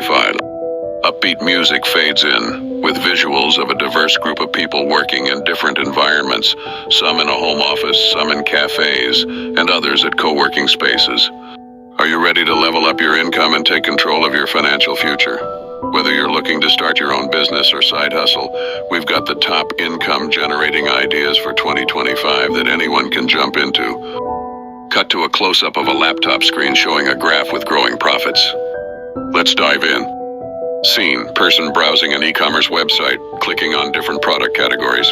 2025. Upbeat music fades in, with visuals of a diverse group of people working in different environments, some in a home office, some in cafes, and others at co-working spaces. Are you ready to level up your income and take control of your financial future? Whether you're looking to start your own business or side hustle, we've got the top income-generating ideas for 2025 that anyone can jump into. Cut to a close-up of a laptop screen showing a graph with growing profits. Let's dive in. Scene: person browsing an e-commerce website, clicking on different product categories.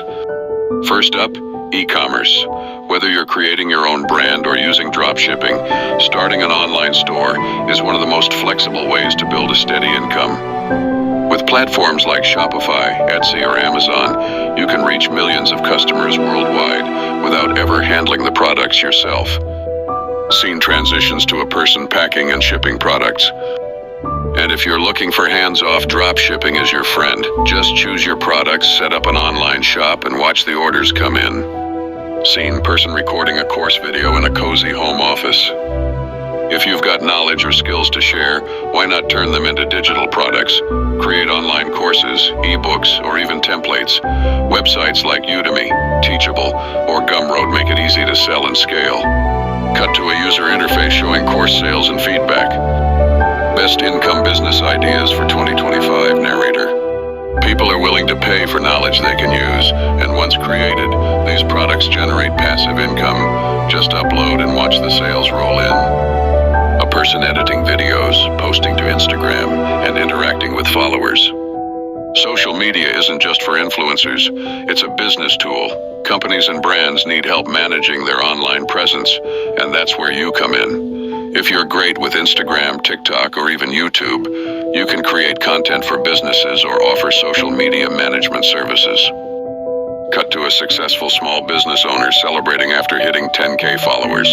First up, e-commerce. Whether you're creating your own brand or using drop shipping, starting an online store is one of the most flexible ways to build a steady income. With platforms like Shopify, Etsy, or Amazon, you can reach millions of customers worldwide without ever handling the products yourself. Scene transitions to a person packing and shipping products. And if you're looking for hands-off, drop shipping is your friend. Just choose your products, set up an online shop, and watch the orders come in. Scene: person recording a course video in a cozy home office. If you've got knowledge or skills to share, why not turn them into digital products? Create online courses, ebooks, or even templates. Websites like Udemy, Teachable, or Gumroad make it easy to sell and scale. Cut to a user interface showing course sales and feedback. Best income business ideas for 2025 narrator. People are willing to pay for knowledge they can use, and once created, these products generate passive income. Just upload and watch the sales roll in. A person editing videos, posting to Instagram, and interacting with followers. Social media isn't just for influencers, it's a business tool. Companies and brands need help managing their online presence, and that's where you come in. If you're great with Instagram, TikTok, or even YouTube, you can create content for businesses or offer social media management services. Cut to a successful small business owner celebrating after hitting 10K followers.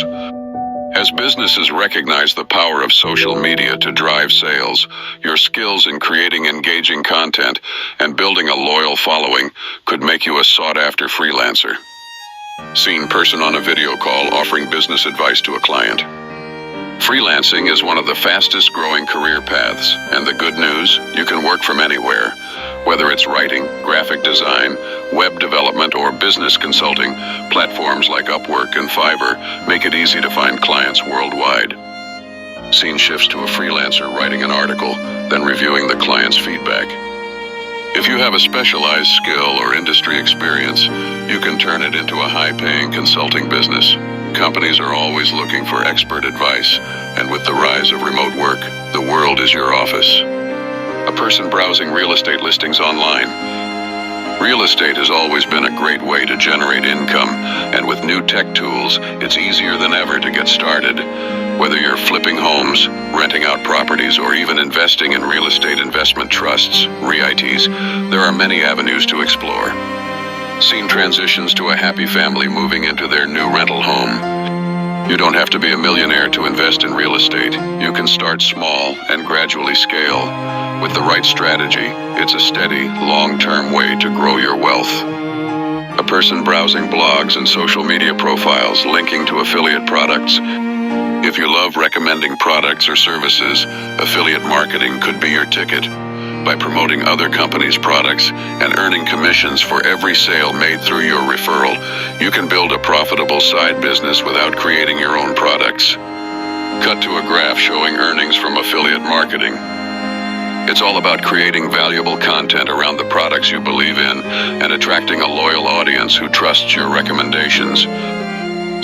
As businesses recognize the power of social media to drive sales, your skills in creating engaging content and building a loyal following could make you a sought-after freelancer. Scene: person on a video call offering business advice to a client. Freelancing is one of the fastest growing career paths, and the good news, you can work from anywhere. Whether it's writing, graphic design, web development, or business consulting, platforms like Upwork and Fiverr make it easy to find clients worldwide. Scene shifts to a freelancer writing an article, then reviewing the client's feedback. If you have a specialized skill or industry experience, you can turn it into a high-paying consulting business. Companies are always looking for expert advice, and with the rise of remote work, the world is your office. A person browsing real estate listings online. Real estate has always been a great way to generate income, and with new tech tools, it's easier than ever to get started. Whether you're flipping homes, renting out properties, or even investing in real estate investment trusts, REITs, there are many avenues to explore. Scene transitions to a happy family moving into their new rental home. You don't have to be a millionaire to invest in real estate. You can start small and gradually scale. With the right strategy, it's a steady, long-term way to grow your wealth. A person browsing blogs and social media profiles linking to affiliate products. If you love recommending products or services, affiliate marketing could be your ticket. By promoting other companies' products and earning commissions for every sale made through your referral, you can build a profitable side business without creating your own products. Cut to a graph showing earnings from affiliate marketing. It's all about creating valuable content around the products you believe in and attracting a loyal audience who trusts your recommendations.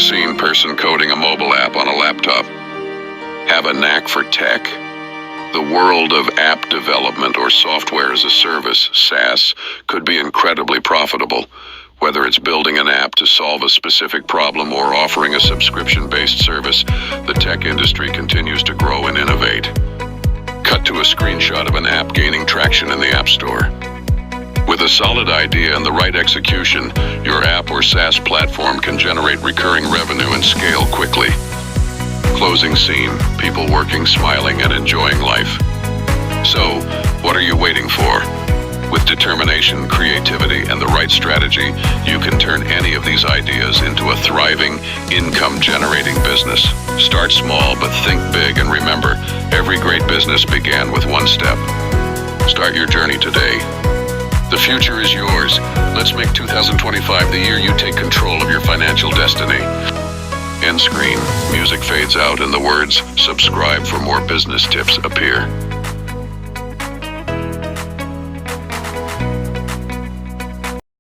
Scene: person coding a mobile app on a laptop. Have a knack for tech? The world of app development or software as a service, SaaS, could be incredibly profitable. Whether it's building an app to solve a specific problem or offering a subscription-based service, the tech industry continues to grow and innovate. Cut to a screenshot of an app gaining traction in the App Store. With a solid idea and the right execution, your app or SaaS platform can generate recurring revenue and scale quickly. Closing scene: people working, smiling, and enjoying life. So, what are you waiting for? With determination determination, creativity, and the right strategy, you can turn any of these ideas into a thriving, income-generating business. Start small, but think big, and remember, every great business began with one step. Start your journey today. The future is yours. Let's make 2025 the year you take control of your financial destiny. End screen. Music fades out and the words "subscribe for more business tips" appear.